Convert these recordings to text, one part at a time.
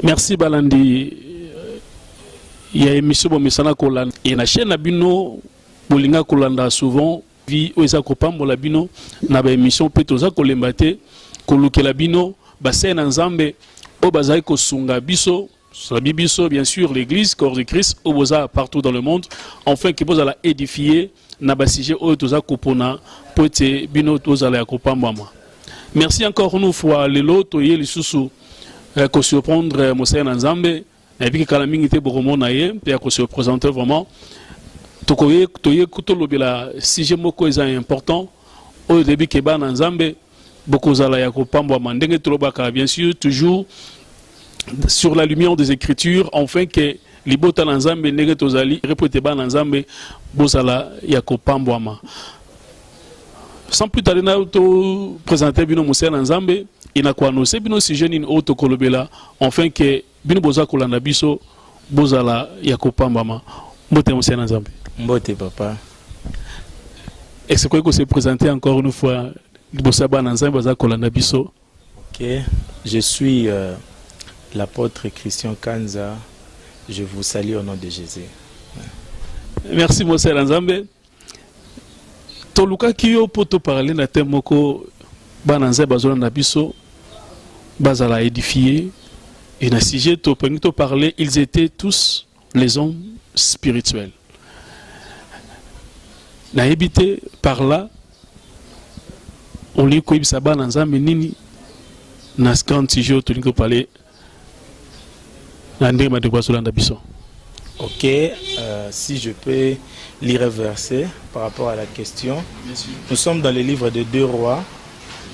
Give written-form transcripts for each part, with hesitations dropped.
Merci Balandi. Il y a émission Bomesana Kolanda. Et la chaîne Abino, Bolinga Kolanda souvent, vie Oisa Kopam, Bolabino, n'a pas émission Petoza Kolembate, Koluke Labino, Bassin Nzambe, Obazaï Kosunga Biso, Biso, bien sûr, l'église, corps de Christ, Oboza partout dans le monde, enfin qui vous la édifier, Nabasije Otoza Kopona, Poete Bino Toza la Kopambama. Merci encore une fois, les lots, les sous-sous, qu'on surprendre Moussa Nzambe. Et puis, quand la minute est beaucoup moins naïe, puis qu'on se présente vraiment. Tokoye, la sixième mot est important. Au début, que ban Nzambe, beaucoup zala yako pambo mandenge tolobaka, bien sûr, toujours sur la lumière des Écritures, enfin que libota Nzambe nege tozali répété ban Nzambe, bozala yako pambo ama. Sans plus tarder, nous présenter Bino Moussa Nzambe. Il n'a quoi annoncé bino si jeune auto kolobela enfin que bino boza kolanda biso bozala yakopambama mbote Moussa Nzambe. Mbote papa. Est-ce que vous se présenter encore une fois boza ba Nzambe boza kolanda biso? OK, je suis l'apôtre Christian Kanza. Je vous salue au nom de Jésus. Merci Moussa Nzambe. Toluka kiyo poto parler na temoko ba Nzambe bazolanda biso Bazala édifié, et dans ce sujet, tu parler, ils étaient tous les hommes spirituels. Na habité par là, on lit que Saba Nanza Menini, Naskan Tijo, tu peux parler, Nandé Madouasolanda Bisson. OK, si je peux lire un verset par rapport à la question. Nous sommes dans le livre de 2 Rois,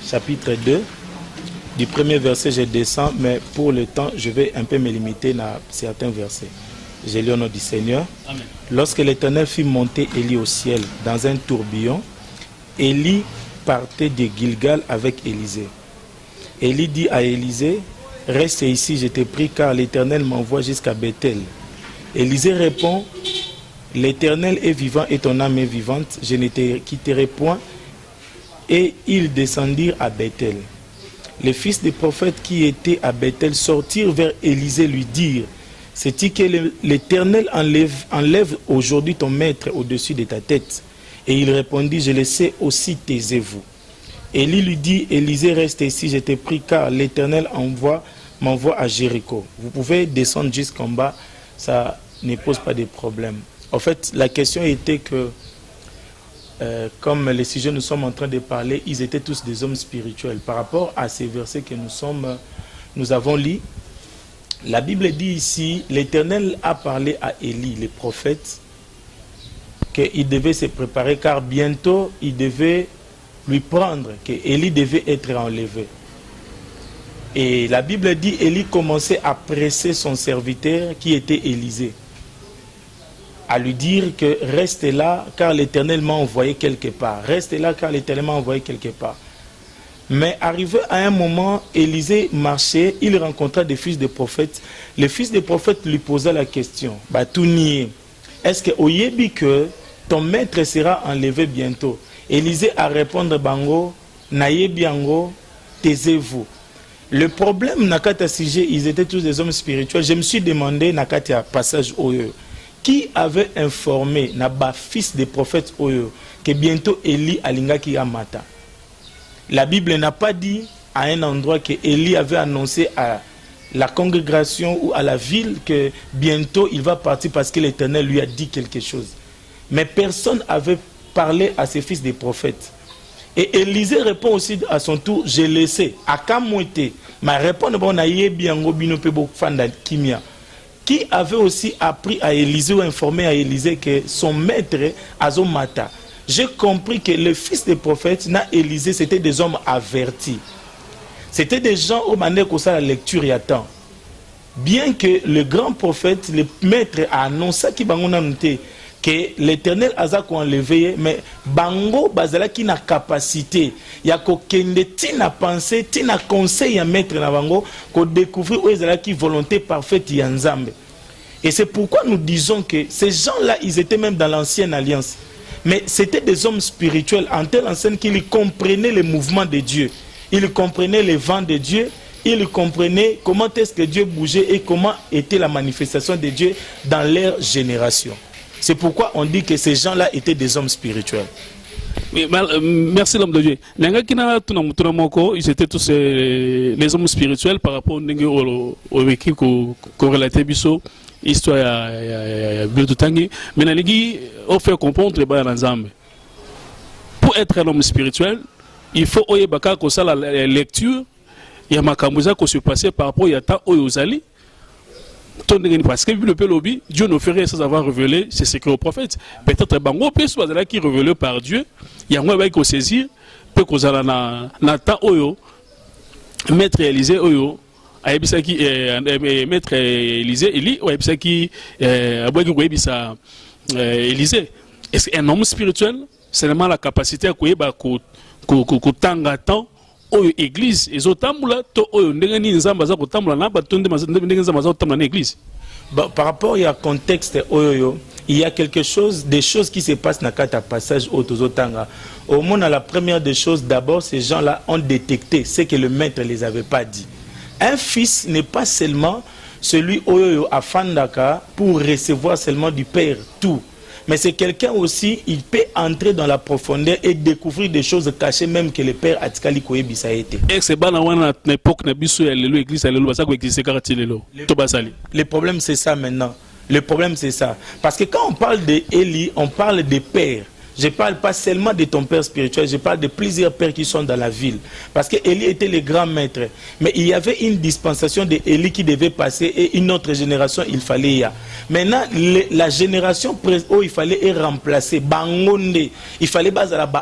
chapitre 2. Du premier verset, je descends, mais pour le temps, je vais un peu me limiter à certains versets. Je lis au nom du Seigneur. Amen. Lorsque l'Éternel fit monter Élie au ciel dans un tourbillon, Élie partait de Gilgal avec Élisée. Élie dit à Élisée, « Reste ici, je te prie, car l'Éternel m'envoie jusqu'à Bethel. » Élisée répond, « L'Éternel est vivant et ton âme est vivante, je ne te quitterai point. » Et ils descendirent à Bethel. Les fils des prophètes qui étaient à Bethel sortirent vers Élisée lui dire, « C'est-il que l'Éternel enlève aujourd'hui ton maître au-dessus de ta tête ?» Et il répondit, « Je le sais aussi, taisez-vous. » Élie lui dit, « Élisée, reste ici, je te prie, car l'Éternel m'envoie à Jéricho. » Vous pouvez descendre jusqu'en bas, ça ne pose pas de problème. En fait, la question était que comme les sujets nous sommes en train de parler, ils étaient tous des hommes spirituels. Par rapport à ces versets que nous avons lus, la Bible dit ici, l'Éternel a parlé à Élie, le prophète, qu'il devait se préparer car bientôt il devait lui prendre, que Élie devait être enlevé. Et la Bible dit, Élie commençait à presser son serviteur qui était Élisée, à lui dire que reste là car l'Éternel m'a envoyé quelque part. Reste là car l'Éternel m'a envoyé quelque part. Mais arrivé à un moment, Élisée marchait, il rencontra des fils de prophètes. Les fils de prophètes lui posaient la question, est-ce que oyebi que ton maître sera enlevé bientôt? Élisée a répondu, bango, nayebi ango, taisez-vous. Le problème, nakata sujet, ils étaient tous des hommes spirituels. Je me suis demandé, nakata passage au qui avait informé Naba fils des prophètes Oyo que bientôt Élie alingaki amata. La Bible n'a pas dit à un endroit que Élie avait annoncé à la congrégation ou à la ville que bientôt il va partir parce que l'Éternel lui a dit quelque chose. Mais personne n'avait parlé à ses fils des prophètes. Et Élisée répond aussi à son tour, je le sais. Akamouete, ma réponse bon naie biango bino pebo fanda kimia. Qui avait aussi appris à Élisée ou informé à Élisée que son maître Azomata. J'ai compris que les fils des prophètes, na Élisée, c'était des hommes avertis. C'était des gens au manière que ça la lecture y attend. Bien que le grand prophète, le maître a annoncé qu'il que l'Éternel a enlevé, mais bango bazala qui n'a capacité, il y a qu'aucune tina pensée, tina conseil à mettre na bango, qu'on découvrir où est qui volonté parfaite yanzambe. Et c'est pourquoi nous disons que ces gens-là, ils étaient même dans l'ancienne alliance. Mais c'était des hommes spirituels en telle enseigne qu'ils comprenaient les mouvements de Dieu. Ils comprenaient les vents de Dieu. ils comprenaient comment est-ce que Dieu bougeait et comment était la manifestation de Dieu dans leur génération. C'est pourquoi on dit que ces gens-là étaient des hommes spirituels. Merci l'homme de Dieu. Ils étaient tous les hommes spirituels par rapport au équipe qu'on relatait biso histoire à Tangi. Mais on fait comprendre que pour être un homme spirituel, il faut que la lecture il y a makambuza qui se passait par rapport à ta oyozali. Parce que le lobby, Dieu ne ferait sans avoir révélé ses secrets aux prophètes. Peut-être bango peut qui révélé par Dieu. Il y a un qui qu'on saisir, peut qu'on a na ta oyo, maître Élisée oyo, aïbisaki maître Élisée Eli, ou aïbisaki abouaki aïbisa Élisée. Est-ce qu'un homme spirituel, c'est vraiment la capacité à courir ko tanga temps oyo église ezotambula to oyo ndengeni nzamba za kotambula na batonde ndenge nzamba za kotambula na église. Par rapport au contexte oyo, il y a quelque chose, des choses qui se passent dans le passage au Tozotanga. Au moins, la première des choses, d'abord, ces gens-là ont détecté ce que le maître ne les avait pas dit. Un fils n'est pas seulement celui oyo à Fandaka pour recevoir seulement du Père tout. Mais c'est quelqu'un aussi, il peut entrer dans la profondeur et découvrir des choses cachées même que le père Atikali Koyebisa a été. Le problème c'est ça maintenant. Le problème c'est ça. Parce que quand on parle d'Élie, on parle des pères. Je ne parle pas seulement de ton père spirituel, je parle de plusieurs pères qui sont dans la ville. Parce que Élie était le grand maître. Mais il y avait une dispensation d'Élie qui devait passer et une autre génération, il fallait y aller. Maintenant, la génération où il fallait remplacer, Bangonde, il fallait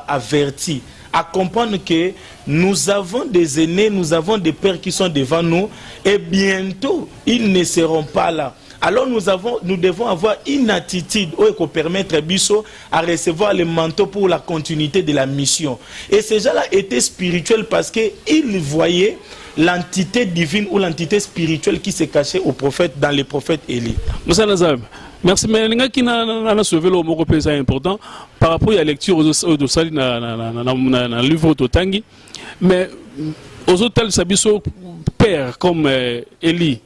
avertir, à comprendre que nous avons des aînés, nous avons des pères qui sont devant nous et bientôt, ils ne seront pas là. Alors nous devons avoir une attitude qui permettre Bisso à recevoir le manteau pour la continuité de la mission. Et ces gens-là étaient spirituels parce qu'ils voyaient l'entité divine ou l'entité spirituelle qui se cachait au prophète, dans les prophètes Élie. Merci. Mais qui n'a sauvé le mot important par rapport à la lecture dans le livre Totangi. Mais aux autres, Sabiso père comme Élie.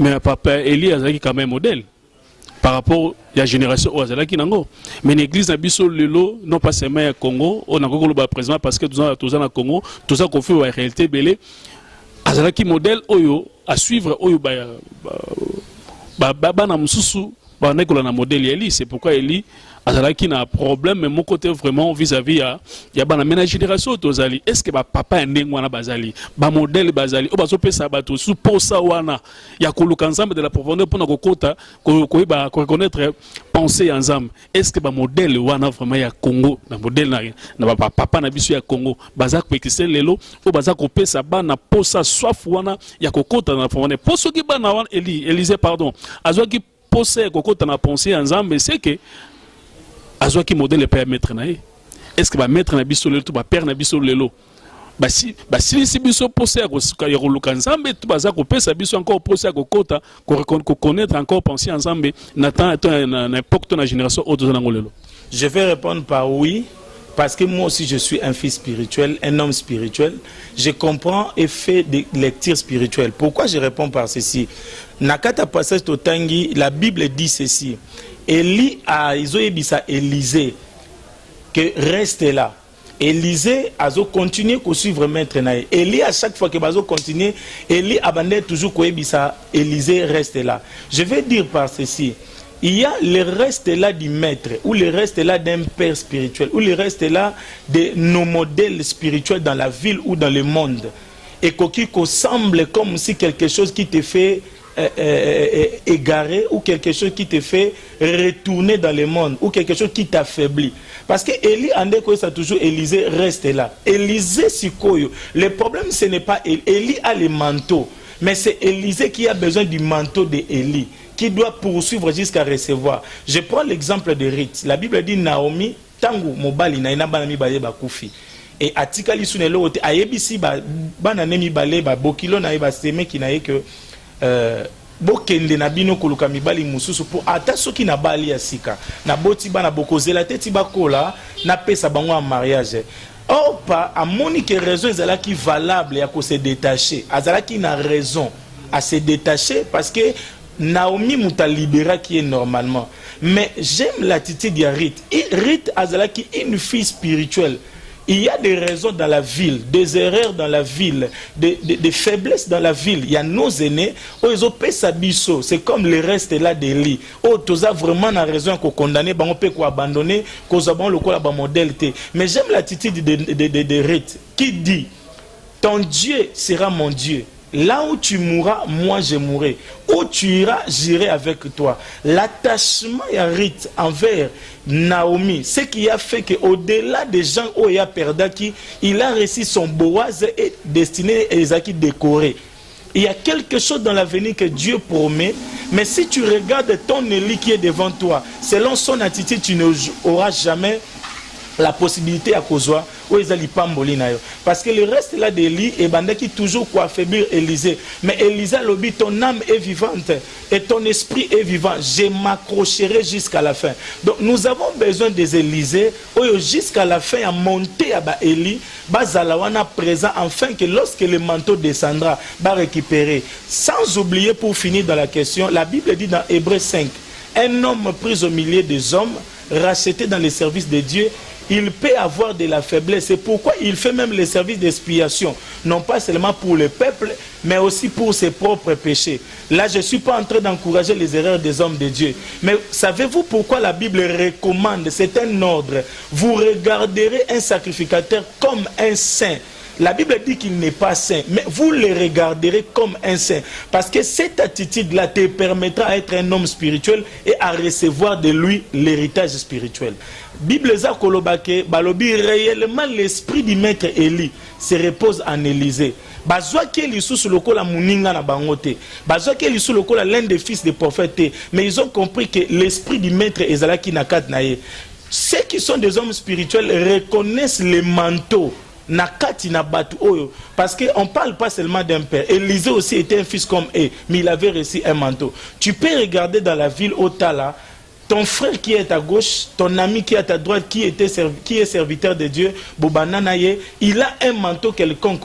Mais papa Élie a quand même modèle par rapport à la génération où Azalaki nango. Mais l'église n'a biso lelo non pas seulement au Congo, on a encore le président parce que tous en a Congo, tout ça qu'on fait en réalité belé. Azalaki modèle oyo à suivre oyo ba na mususu ba na kola na modèle Élie, c'est pourquoi Élie Azalaki n'a un problème mais mon côté vraiment vis-à-vis ya ba na mena génération tozali. Est-ce que ba papa ndengwana bazali ba modèle bazali o bazo pesa bato sous posa wana ya koluka ensemble de la profondeur pour na kokota ko reconnaître penser ensemble. Est-ce que ba modèle wana vraiment ya Congo na modèle na ba papa na biso ya Congo baza ko ekise lelo o baza ko pesa ba na posa soif wana ya kokota na profondeur poso ki ba na wana Élisée pardon azo ki posa kokota na penser ensemble c'est que Azo qui modèle le père maître nae. Est-ce que va mettre na biso lelo to ba père na biso lelo? Si biso posé à ko ensemble tout baza ko pesa biso encore posé à ko kota ko connaître encore penser ensemble n'attend n'importe la génération autre lelo. Je vais répondre par oui parce que moi aussi je suis un fils spirituel, un homme spirituel. Je comprends et fais des lectures spirituelles. Pourquoi je réponds par ceci? Nakata passage Totangi, la Bible dit ceci. Élie a Élisée que reste là. Élisée a continué à suivre maître naï. Élie à chaque fois que bazo continue, Élie abandonne toujours que Élisée reste là. Je vais dire par ceci. Il y a le reste là du maître, ou le reste là d'un père spirituel, ou le reste là de nos modèles spirituels dans la ville ou dans le monde. Et qui semble comme si quelque chose qui te fait égaré ou quelque chose qui te fait retourner dans le monde ou quelque chose qui t'affaiblit. Parce que Élie, ça toujours Élisée reste là. Élisée Sikoyo. Le problème ce n'est pas Élie a le manteau, mais c'est Élisée qui a besoin du manteau d'Élie, qui doit poursuivre jusqu'à recevoir. Je prends l'exemple de Ruth. La Bible dit Naomi tangu mobali na ina bana mibale bakufi. Et atikali sunelo te ayebisi bana nemi bale ba bokilo na ba seme ki na que bokende na bino koluka mibali mususu pour ata soki na bali ya sika na boti bana bokozela te ti bakola na pesa bango en mariage. Or, pas à monique raison, ils qui valable et à se détacher. Azala qui n'a raison à se détacher parce que Naomi Mouta libéra qui est normalement. Mais j'aime l'attitude de Rite. Rite Azala qui est une fille spirituelle. Il y a des raisons dans la ville, des erreurs dans la ville, des faiblesses dans la ville. Il y a nos aînés, ils ont payé sa biseau. C'est comme le reste là d'Eli. Tu as vraiment la raison qu'on condamner, on peut abandonner, qu'on a le modèle. Mais j'aime l'attitude de Rite qui dit, ton Dieu sera mon Dieu. Là où tu mourras, moi je mourrai. Où tu iras, j'irai avec toi. L'attachement et Rite envers Naomi, ce qui a fait qu'au-delà des gens où il a perdu, il a reçu son Boaz et destiné à Isaac décoré. Il y a quelque chose dans l'avenir que Dieu promet, mais si tu regardes ton Élie qui est devant toi, selon son attitude, tu n'auras jamais la possibilité à causer où ils allaient pas molina. Parce que le reste là d'Élie et banda qui toujours quoi affaiblir Élisée. Mais Élisée lobby, ton âme est vivante et ton esprit est vivant. Je m'accrocherai jusqu'à la fin. Donc nous avons besoin des Élysées où jusqu'à la fin à monter à Élie, bazalawana présent afin que lorsque le manteau descendra, va récupérer. Sans oublier pour finir dans la question, la Bible dit dans Hébreux 5, un homme pris au milieu des hommes, racheté dans les services de Dieu, il peut avoir de la faiblesse. C'est pourquoi il fait même les services d'expiation. Non pas seulement pour le peuple, mais aussi pour ses propres péchés. Là, je ne suis pas en train d'encourager les erreurs des hommes de Dieu. Mais savez-vous pourquoi la Bible recommande, c'est un ordre, vous regarderez un sacrificateur comme un saint. La Bible dit qu'il n'est pas saint, mais vous le regarderez comme un saint. Parce que cette attitude-là te permettra d'être un homme spirituel et à recevoir de lui l'héritage spirituel. Bible Zakolobake, balobi réellement l'esprit du maître Élie se repose en Élysée. Bazwa qui est sous le col la muninga na bangote. Bazwa qui est sous le col l'un des fils des prophètes. Mais ils ont compris que l'esprit du maître Ezalaki nakat naye. Ceux qui sont des hommes spirituels reconnaissent les manteaux. Nakati na batu oyo, parce qu'on ne parle pas seulement d'un père. Élisée aussi était un fils comme eux, mais il avait reçu un manteau. Tu peux regarder dans la ville Otala, ton frère qui est à gauche, ton ami qui est à ta droite, qui est serviteur de Dieu, Bobananaye, il a un manteau quelconque,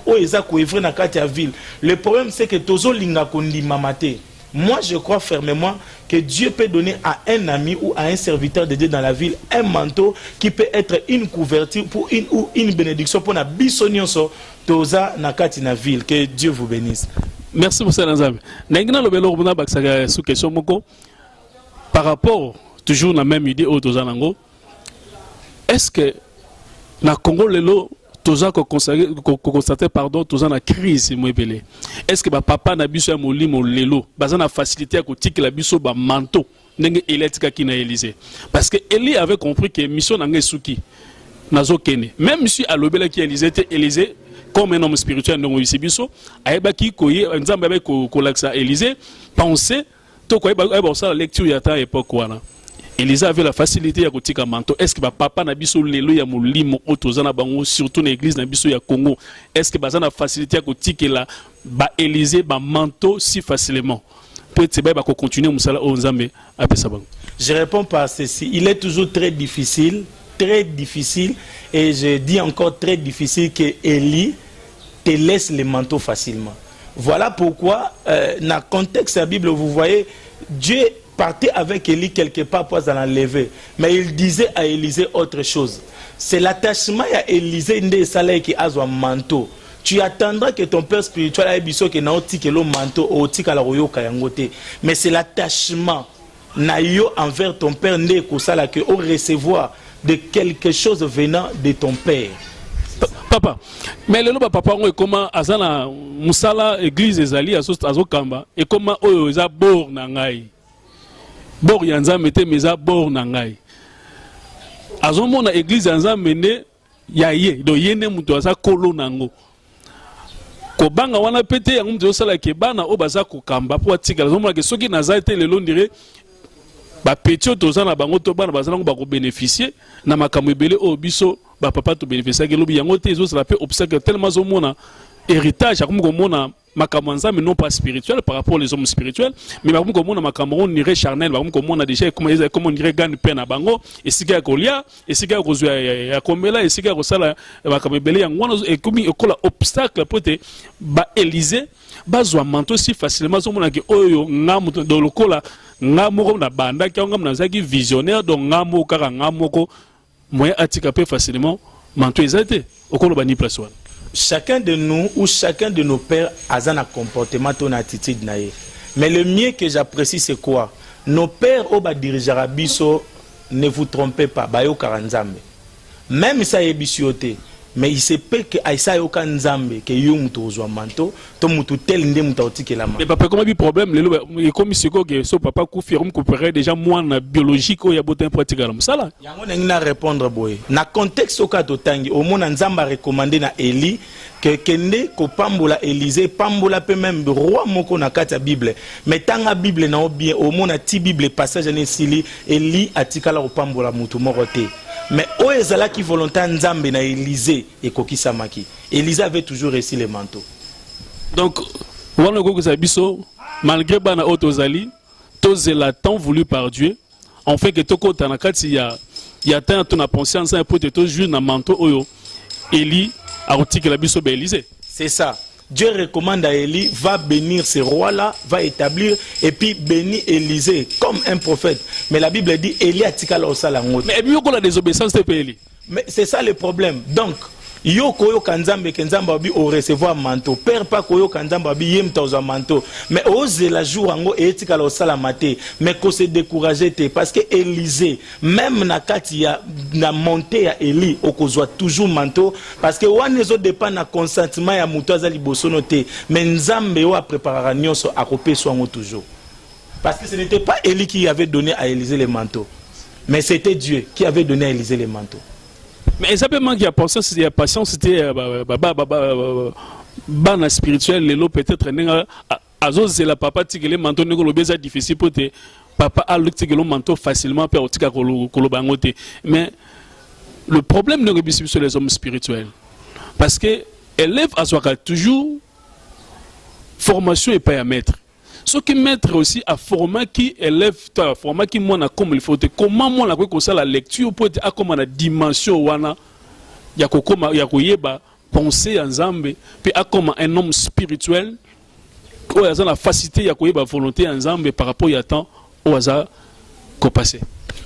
na ville. Le problème c'est que Tozo Linga Kondi Mamate. Moi, je crois fermement que Dieu peut donner à un ami ou à un serviteur de Dieu dans la ville un manteau qui peut être une couverture pour une bénédiction pour la bisonionso toza nakati na ville. Que Dieu vous bénisse. Merci pour ça, Nazam. Sous question moko par rapport toujours la même idée au toza nango. Est-ce que na Congo lelo toza ko constater pardon toza na crise moebele? Est-ce que ba papa na biso ya molimo lelo baza na facilité à ko tikela biso ba manteau ndenge électrique qui na Élysée? Parce que Élie avait compris que mission na ngesuki nazo kene même si alobela ki Élysée comme un homme spirituel ndongo biso ayeba ki koye nzambe ba ko laksa Élysée penser to ko ayeba ça la lecture ya ta époque wana. Élysée avait la facilité à kotika manteau. Est-ce que papa na biso lelo ya molimo otozana bango surtout dans l'église na biso ya Congo? Est-ce que bazana facilité à kotika la ba Élysée ba manteau si facilement? Peut-être ba ko continuer musala o nzambe apesa bango. Je réponds par ceci, il est toujours très difficile et je dis encore très difficile que Élie te laisse les manteaux facilement. Voilà pourquoi dans le contexte de la Bible vous voyez Dieu partait avec Élie quelque part pour l'enlever. Mais il disait à Élysée autre chose. C'est l'attachement à Élysée qui a un manteau. Tu attendras que ton père spirituel ait biso que naoti le manteau au tika la royo kayangote. Mais c'est l'attachement nayo envers ton père ne kosala que au recevoir de quelque chose venant de ton père. Papa, mais le papa on est comment azana musala église ezali azokamba et comment oyo za bor na ngai. Bor yanza mete meza bor na ngai. Azomona église yanza mene yaye do yene muto aza kolo nango. Ko banga wana pete yango muto osala ke bana o baza ko kamba po atika azomona ke soki naza te le londire ba petio tozana bango to bana bazana ko ba ko bénéficier na makambo ebele o biso ba papa to bénéficier ke lobi yango te ezo sala pe obstacle tellement zomona héritage comme komona Makamanza, mais non pas spirituel par rapport aux hommes spirituels. Mais par contre, comme on a Macameron, on irait charnel, par contre, comme on a déjà, comme on dirait, gagne peine à Bango, et si qu'il y a Golia, et si qu'il y a Rosu à Komela, et si qu'il y a Rosala, Makamebele, et comme il y a un obstacle pour te, Élysée, bazwa manto si facilement, on a dit, oh, dans le cas là, Namoko na banda, qui ont un visionnaire, donc Namo, car Namoko, moyen attiquer facilement, manto exalté, au cas où bani place one. Chacun de nous ou chacun de nos pères a un comportement, ton attitude. Mais le mieux que j'apprécie, c'est quoi? Nos pères au bas dirigeants Bisso, ne vous trompez pas, Bayo Karanzambe. Même ça est bisioté. Mais il se peut que Aïssa Yoka Nzambe, que Yum Tozo Manto, Tomutu tel Ndemutauti que la main. Mais papa, comment il problème? Les commissions que son papa confirme qu'on déjà moins biologique ou il y a beaucoup de pratiques comme ça là. Il y a répondre boy. Na contexte au cas d'Otangi, au monde Nzamba recommandé na Eli que Kende ko Pambola Élysée, Pambola peut même roi moko na kata Bible. Mais tant la Bible na bien au monde ti Bible passage ne sili Eli atikala ko Pambola mutu moroté. Mais au ezala qui volontaire Nzambe na Élysée et Kokisamaki. Élysée avait toujours réussi les manteaux. Donc, malgré Bana Otozali, tous les temps voulu par Dieu, en fait que Toko Tanakati il y a tant ton conscience pour te toujours dans manteau oyo Élie a retiré la biso Élysée. C'est ça. Dieu recommande à Élie, va bénir ces rois-là, va établir, et puis bénir Élysée comme un prophète. Mais la Bible dit, Élie a tika la osalangote. Mais mieux qu'on la désobéissance de Élie. Mais c'est ça le problème. Donc, yo koyo kanzambe kenzamba bi au recevoir manteau. Père pas koyo kanzamba bi yem tauza manteau. Mais ose la jour ango et tika la osalamate. Mais ko se décourager te parce que Élysée, même na kati ya na monté à Élie, okozwa toujours manteau parce que wanezo dépend na consentement ya muto azali bosono te. Mais nzambe o a préparé nyonso akopé soango toujours. Parce que ce n'était pas Élie qui avait donné à Élysée les manteaux, mais c'était Dieu qui avait donné à Élysée les manteaux. Mais ça peut manquer de patience, c'était bana spirituel, les lots peut-être azos c'est la papa tigele manteau ne ko beza difficile pour te papa a le tigelo manteau facilement per otika ko bangote. Mais le problème ne rebisse sur les hommes spirituels parce que élève azwaka toujours formation et pas à maître. Ce qui maître aussi à format qui élève ta format qui mona comme il faut comment moi la quoi ça la lecture pour être à comment la dimension wana ya kokoma ya koyeba penser en Nzambe puis à comment un homme spirituel où a la facilité ya koyeba volonté en Nzambe par rapport à temps au hasard ko passé.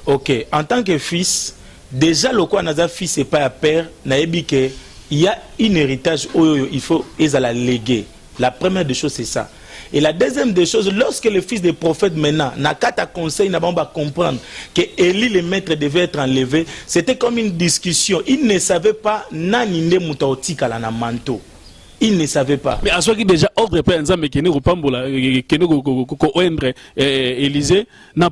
OK, en tant que fils, déjà le quoi naza fils et pas à père, naebi que il y a un héritage où il faut la léguer. La première des choses c'est ça. Et la deuxième des choses, lorsque le fils des prophètes maintenant n'a qu'à ta conseil, n'a pas comprendre que Élie le maître devait être enlevé, c'était comme une discussion. Il ne savait pas naninde mutaotika la na manteau. Il ne savait pas. Mais à ce qui déjà ordre pas Nzambe qui ne repambola qui ne ko endre Élysée na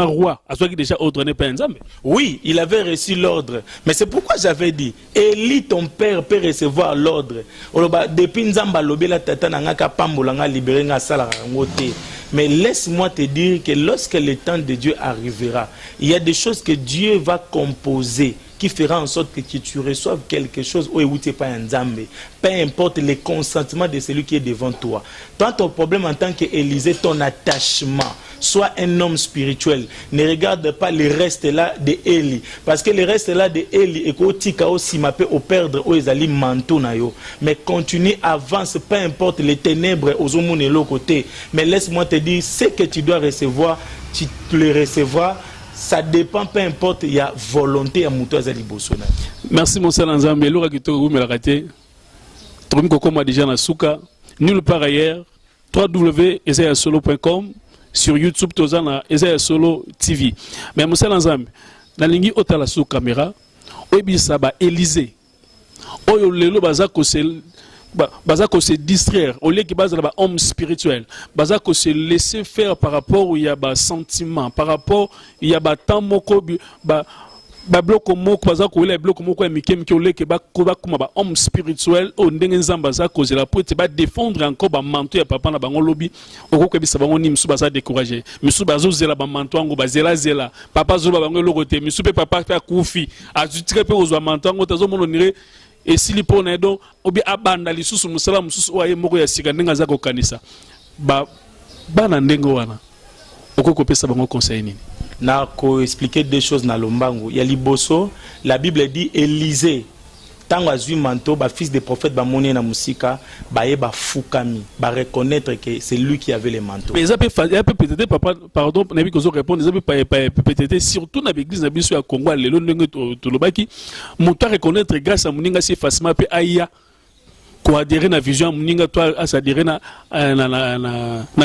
roi. À ce qui déjà ordre n'est pas Nzambe. Oui, il avait reçu l'ordre. Mais c'est pourquoi j'avais dit Élie ton père peut recevoir l'ordre. Depuis Nzamba lobela tata na ngaka pambola nga libérer nga sala ngote. Mais laisse-moi te dire que lorsque le temps de Dieu arrivera, il y a des choses que Dieu va composer qui fera en sorte que tu reçoives quelque chose où tu n'es pas un Nzambe. Peu importe le consentement de celui qui est devant toi. Toi, ton problème en tant qu'Élysée, ton attachement, sois un homme spirituel. Ne regarde pas le reste là de Élie. Parce que le reste là de Élie, et au perdre, au manteau na yo. Mais continue, avance, peu importe les ténèbres aux hommes de l'autre côté. Mais laisse-moi te dire, ce que tu dois recevoir, tu le recevras. Ça dépend, peu importe, il y a volonté à Moutou Azali Bosona. Merci, mon cher Nzambe. L'ora qui te roule, mais la raté. Troum Kokoma déjà na souka. Nulle part ailleurs. www.esayasolo.com. Sur YouTube, Tozana, Esayasolo TV. Mais mon cher Nzambe, dans l'ingi otala sous caméra, oyebi saba Élysée. Oyo lelo bazako se distraire au lieu que base là homme spirituel bazako se laisser faire par rapport où il y a sentiment par rapport il y a temps moko bloc moko bazako il y a bloc moko ya mikem ki au lieu que ba kuma homme spirituel o ndenge nzamba za cause la pour te ba défendre encore ba manteau ya papa na bango lobi okoko bisa bango ni msu baza décourager msu bazo zela ba manteau ngo bazela papa zo ba bango lokote msu pe papa pe akufi azutire pe ozwa manteau ngo tazo mono nire et si lipona edo obi abanda lisusu musala mususu wa yemoko ya sika ndenga za kokanisa bana ndengo wana okoko pesa bango conseil nini na ko expliquer deux choses na lombangu ya liboso. La Bible dit Élisée tango azui manteau ba fils des prophètes ba moni na musika ba yeba fukami ba reconnaître que c'est lui qui avait les manteaux. Mais ça peut peut-être papa pardon nabi ko zo répondre ça peut peut-être surtout na l'église na biso ya Congo lelo ndenge to lobaki moto reconnaître grâce à muninga si facilement pe aya ko adhérer na vision muninga toi à s'adhérer na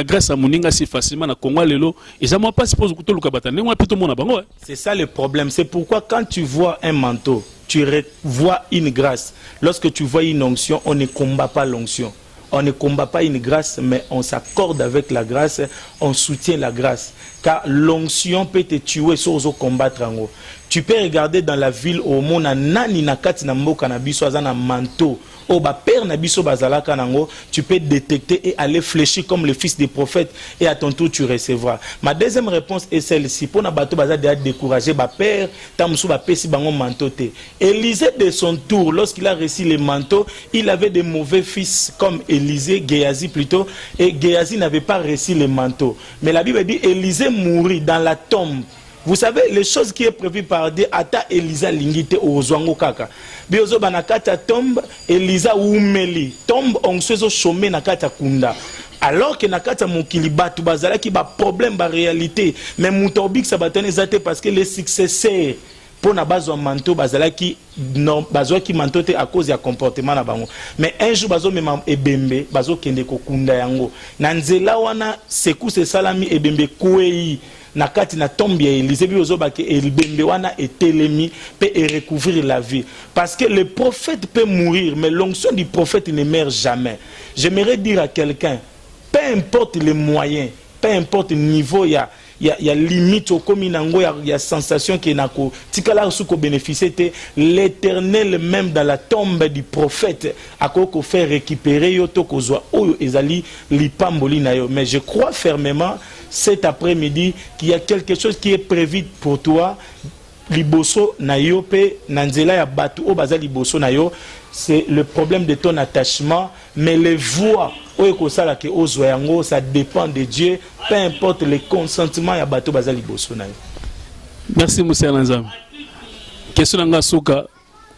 grâce à muninga si facilement na Congo lelo et ça moi pas suppose que to luka batane moi plutôt mona bango. C'est ça le problème, c'est pourquoi quand tu vois un manteau tu vois une grâce. Lorsque tu vois une onction, on ne combat pas l'onction. On ne combat pas une grâce, mais on s'accorde avec la grâce, on soutient la grâce. Car l'onction peut te tuer sans combattre en haut. Tu peux regarder dans la ville au monde, nani nakati na mboka na biso azana manteau. Oh ba père na biso bazalaka nango, tu peux détecter et aller fléchir comme le fils des prophètes et à ton tour tu recevras. Ma deuxième réponse est celle-ci. Pour na bato baza déjà décourager ba père, tamusu ba pesi bango manteau te. Élisée de son tour, lorsqu'il a reçu les manteaux, il avait des mauvais fils comme Élisée, Géasi plutôt, et Géasi n'avait pas reçu les manteaux. Mais la Bible dit Élisée mourit dans la tombe. Vous savez, les choses qui est prévues par Dieu, ata Elisa lingite ozwango kaka. Biozo banakata tombe, Elisa umeli. Tombe onsezo chômé nakata kunda. Alors que nakata mokili batu bazala ki ba problème ba réalité. Mais moutobik sabatane zate parce que les successeurs pour na bazo manteau bazala ki non bazo ki manteau te à cause ya comportement na bango. Mais un jour bazo mema ebembe bazo kende ko kunda yango. Na nzela wana seku se salami ebembe kwei. Nakati na tombe ya Élisée biozo bake elbembe wana etelemi peut recouvrir la vie parce que le prophète peut mourir mais l'onction du prophète ne meurt jamais. J'aimerais dire à quelqu'un, peu importe les moyens, peu importe le niveau, il y a limite au communango, il y a sensation qui nako tikala suko bénéficier l'Éternel même dans la tombe du prophète a ko faire récupérer yo to kozwa oyo ezali lipamboli na yo. Mais je crois fermement cet après-midi qu'il y a quelque chose qui est prévu pour toi. Liboso na yo pe nanzela ya batu o baza liboso na yo, c'est le problème de ton attachement, mais les voix oyo ko sala ke ozwa yango ça dépend de Dieu, peu importe le consentement ya batu baza liboso na yo. Merci Monsieur Nzambe. Question nanga soka,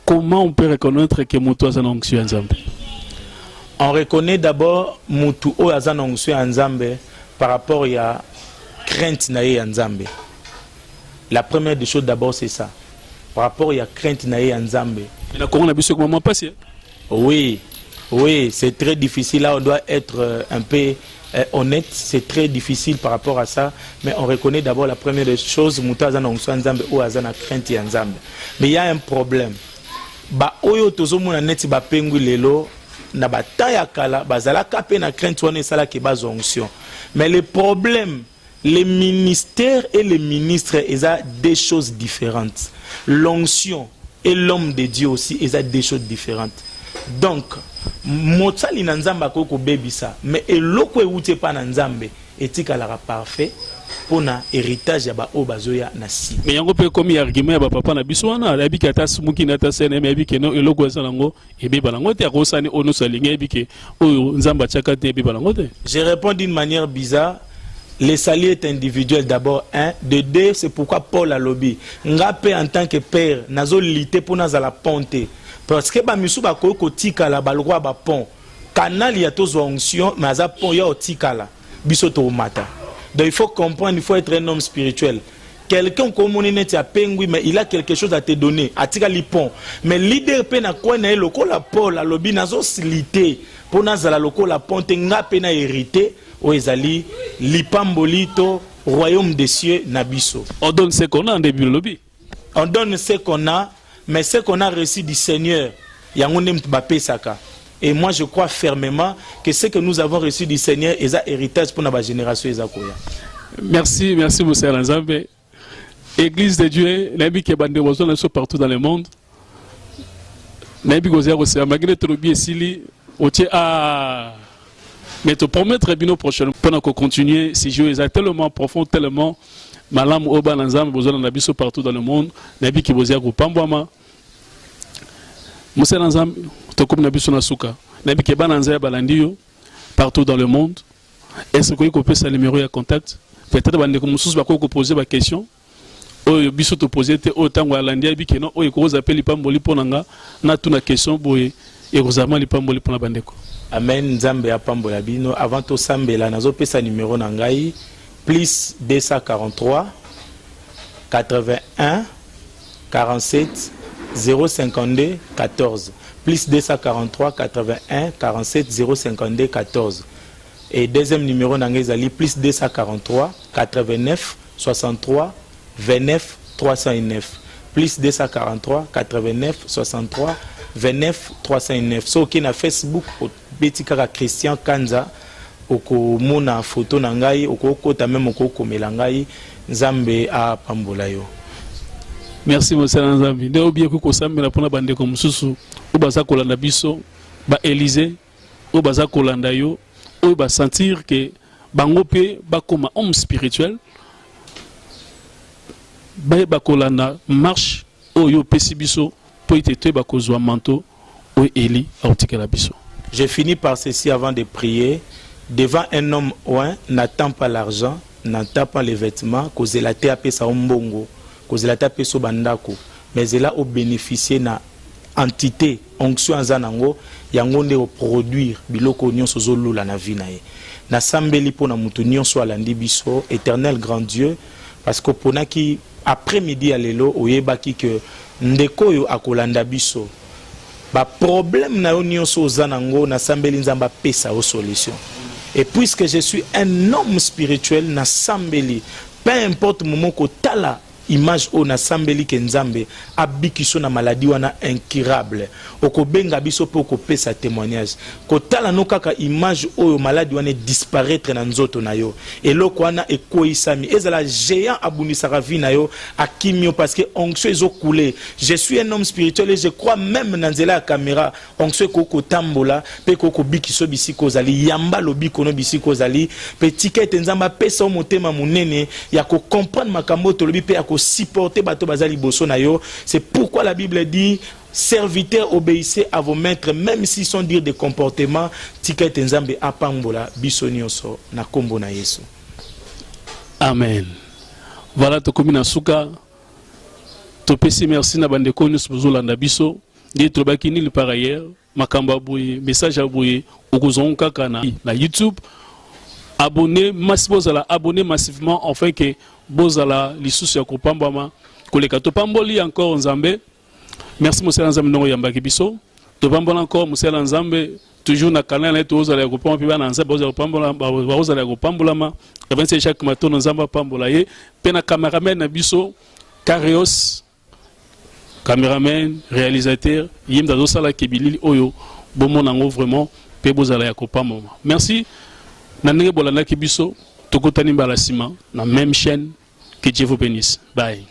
comment on peut reconnaître que mutu azana onction ya Nzambe? On reconnaît d'abord mutu o azana onction ya Nzambe par rapport à crainte naïe en Nzambe. La première des choses d'abord c'est ça. Par rapport à crainte naïe en Nzambe. Oui, oui, c'est très difficile. Là, on doit être un peu honnête. C'est très difficile par rapport à ça. Mais on reconnaît d'abord la première des choses. Mutazana onction Nzambe ou azana crainte en Nzambe. Mais il y a un problème. Ba oyo tozomona neti ba pengu lelo. Na bataya kala bazala kapé na crainte wana sala ke bas onction. Mais le problème, les ministères et les ministres, ils ont des choses différentes. L'onction et l'homme de Dieu aussi, ils ont des choses différentes. Donc, motsali na nzamba koko bebisa, mais eloko ewute pa na nzambe etikala parfait pour na héritage ya ba obazoya na si. Mais yango pe comme argument ya ba papa na biso wana, abi ki ata sumuki na ta sene mais abi ke no eloko za nango ebe balango te akosani ono salinga abi ke o nzamba chaka te ebe balango te. Je réponds d'une manière bizarre. Le salut est individuel d'abord, un. De deux, c'est pourquoi Paul a lobby. Ngape en tant que père, nazo lité pour nazala ponte. Parce que ba misu ba ko tika la ba loi ba pont. Canal ya tozo onction, mais za pont ya tika la. Biso to mata. Donc il faut comprendre, il faut être un homme spirituel. Quelqu'un comme on est à pengui, mais il a quelque chose à te donner. Atika li pont. Mais leader pe na ko na loko la Paul a lobby nazo lité pour nazala loko la ponte ngape na hérité. Oezali lipambolito royaume des cieux nabiso. On donne ce qu'on a en début de lobby. On donne ce qu'on a, mais ce qu'on a reçu du Seigneur, yangonem tbapé saka. Et moi je crois fermement que ce que nous avons reçu du Seigneur est un héritage pour notre génération ezakoya. Merci, merci Monsieur Nzambe. Église de Dieu, nabi ke bande wazona so partout dans le monde. Nabi gozia ko se magné trobi esili otie a mais te promettre bien prochainement pendant qu'on continue si Dieu est tellement profond tellement malam oba nzambe besoin na biso partout dans le monde nabi ki bozia ko pambwama Moussa Nzambe, to comme nabiso na suka. Nabi ke bananza balandio partout dans le monde. Est-ce que vous pouvez ce numéro de contact? Peut-être bande comme sous ba ko poser ba question. Oyo biso to poser te autant wa landia bi ke non oyo ko zapeli pamboli ponanga na tuna question boye et rozama li pamboli pona bandeko. Amen. Nzambe ya pambola bino avant to sambela nazo pesa numéro na ngai plus 243 81 47 052 14 plus 243 81 47 052 14 et deuxième numéro n'angezali plus 243 89 63 29 309 plus 243 89 63 29 309 so qui na Facebook betika Christian Kanza oko mona photo na ngai oko kota même oko komela ngai Nzambe a pambola yo. Merci monsieur Nzambe. Nde obie ko sambela pona bande ko mususu o baza kolanda biso ba Élysée o baza kolanda yo o ba sentir que bango pe ba koma homme spirituel ba kolanda marche o yo pesi biso po itete ba kozwa manteau o Eli autikela biso. Je finis par ceci avant de prier. Devant un homme oint n'attend pas l'argent, n'attend pas les vêtements, cause la terre pe sa ombongo, cause la terre pe so bandako, mais elle a au bénéficier na entité onction azanango yango nde au produire biloko nyonso zolula na vie na ye. Na sambeli pona mutu nyonso alandi biso, éternel grand Dieu, parce que pona ki après-midi à lelo oyebaki que ndeko yo akolanda biso. Ba problème na yo nyonso ozanango na sambeli nzamba pesa o solution. Et puisque je suis un homme spirituel, na sambeli, peu importe moment ko tala image o na sambeli ke nzambe abikiso na maladie wana incurable okobenga biso po ko pesa témoignage ko tala no kaka image o maladie wana disparaître na nzoto na yo eloko wana ekoisami ezala géant abunisaka vie na yo akimio parce que onction ezo couler. Je suis un homme spirituel et je crois même na nzela ya caméra onction ko tambola pe ko bikiso bisiko zali yamba lobiko no bisiko zali petit kete nzamba pesa o motema munene ya ko comprendre makambo to lobi pe supporter bato bazali boso na yo. C'est pourquoi la Bible dit serviteurs obéissez à vos maîtres même s'ils sont dire des comportements tika nzambe apambola biso nyonso na kombo na Yesu. Amen. Voilà to komina suka to pesi merci na bande ko nyonso bozolanda biso ndi to baki ni par ailleurs makamba boye message aboye okozonga kaka na YouTube. Abonnez massivement afin que bozala lisusu ya kopambama koleka to pamboli encore nzambe. Merci monsieur Nzambe no yambaki biso to pambola encore monsieur Nzambe toujours na canal et tous ala kopamba pe bana nzambe bozala pambola bozala kopambola ma avancer chaque matin nzamba pambola ye pe na cameraman na biso Karios cameraman réalisateur yimda do sala kebilili oyo bomona ngo vraiment pe bozala ya kopamba. Merci. Nanenge bolanda kibiso tokotani mbala sima na même chaîne. Que Dieu vous bénisse. Bye.